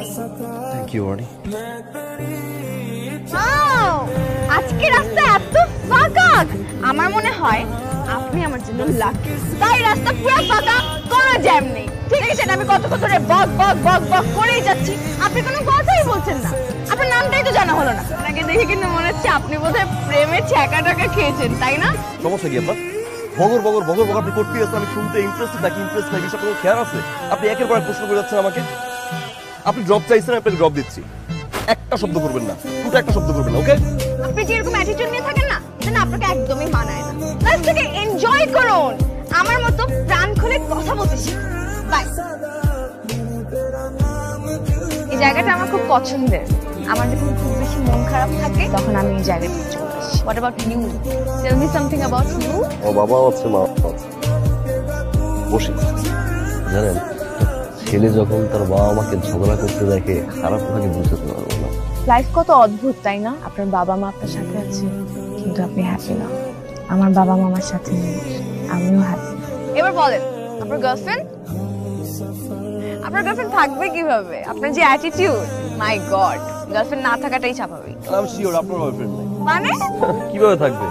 জানি। Thank you রানি। আজকে রাস্তা এত ফাঁকা, আমার মনে হয় আপনি আমার জন্য লাকি। তাই রাস্তা পুরো ফাঁকা, কোনো জ্যাম নেই। ঠিক আছে, আমি কত ধরে বক বক বক বক করেই যাচ্ছি, আপনি কোনো কথাই বলছেন না। আপনার নামটাই তো জানা হলো না। আপনাকে দেখে কিন্তু মনে হচ্ছে আপনি বোধহয় প্রেমে ছ্যাঁকা টাকা খেয়েছেন, তাই না? সমস্যা কি আপনার? বগর বগর বগর বগর আপনি করতে গেছেন, আমি শুনতে ইন্টারেস্টেড নাকি ইন্টারেস্ট নাকি সব কোনো খেয়াল আছে? আপনি একের পর এক প্রশ্ন করে যাচ্ছেন আমাকে। আপনি ড্রপ চাইছেন, আপনাকে ড্রপ দিচ্ছি। একটা শব্দ করবেন না, দুটো একটা শব্দ করবেন না, ওকে? আপনি যে এরকম অ্যাটিটিউড নিয়ে থাকেন না, সেটা আপনাকে একদমই মানায় না। লাইফটাকে এনজয় করুন, আমার মতো প্রাণ খুলে কথা বলতেছি। বাই। এই জায়গাটা আমার খুব পছন্দের। আমার যখন খুব বেশি মন খারাপ থাকে তখন আমি এই জায়গাটা চলে আসি। What about you? Tell me something about you. ও বাবা আছে, মা আছে। বসি। জানেন, ছেলে যখন তার বাবা মাকে ঝগড়া করতে দেখে খারাপ লাগে বুঝতে পারবো না। লাইফ কত অদ্ভুত, তাই না? আপনার বাবা মা আপনার সাথে আছে কিন্তু আপনি হ্যাপি না। আমার বাবা মা আমার সাথে নেই, আমিও হ্যাপি। এবার বলেন, আপনার গার্লফ্রেন্ড থাকবে কিভাবে? আপনার যে অ্যাটিটিউড, মাই গড, গার্লফ্রেন্ড না থাকাটাই স্বাভাবিক। আমি শিওর আপনার বয়ফ্রেন্ড নেই। মানে কিভাবে থাকবে?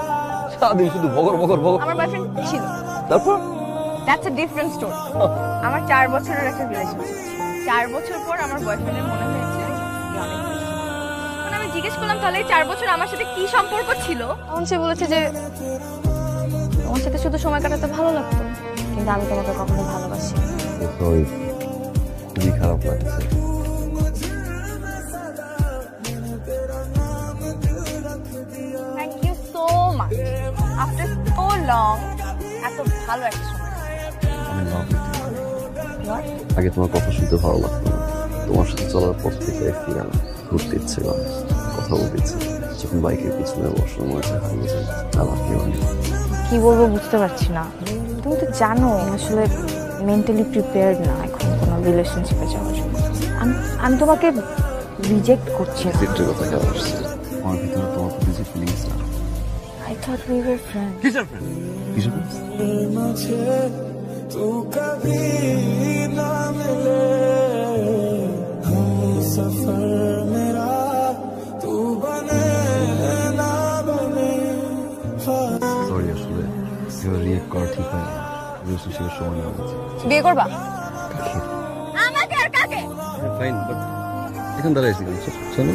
সারাদিন শুধু বগর বগর বগর। আমার বয়ফ্রেন্ড ছিল। তারপর দ্যাটস আ ডিফারেন্ট স্টোরি। আমার 4 বছরের একটা রিলেশনশিপ ছিল। 4 বছর পর আমার বয়ফ্রেন্ডের মনে হয়েছে মানে আমি জিজ্ঞেস করলাম, তাহলে 4 বছর আমার সাথে কি সম্পর্ক ছিল? তখন সে বলেছে যে আমার সাথে শুধু সময় কাটাতে ভালো লাগতো, কিন্তু আমি তোমাকে কখনো ভালোবাসি। সরি, খুবই খারাপ লাগছে। Thank you so much. After so long এত ভালো একটা সময়। আগে তোমার কথা শুনতে ভালো লাগতো না, তোমার সাথে চলার পথ থেকে একটি গান ঘুরতে ইচ্ছে করে, কথা বলতে ইচ্ছে। যখন বাইকের পিছনে বসার মনে হয় হারিয়ে যায়, আমার কেউ নেই। কি বলবো বুঝতে পারছি না। তুমি তো জানো আসলে মেন্টালি প্রিপেয়ার্ড না এখন কোনো রিলেশনশিপে যাওয়ার জন্য। আমি তোমাকে রিজেক্ট করছি না। রিজেক্টের কথা কেন আসছে? আমার ভিতরে তোমার প্রতি যে ফিলিংস না। I thought we were friends. কিসের ফ্রেন্ড? কিসের ফ্রেন্ড? तू कभी ना मिले सफर मेरा तू बने ना बने। সরি, আসলে এবার রিয়েক্ট করা ঠিক হয় না। রিলেশনশিপের সময় না গেছে। বিয়ে করবা? আমাকে আর কাকে? ফাইন, বাট এখন দাঁড়াইছি, চলো।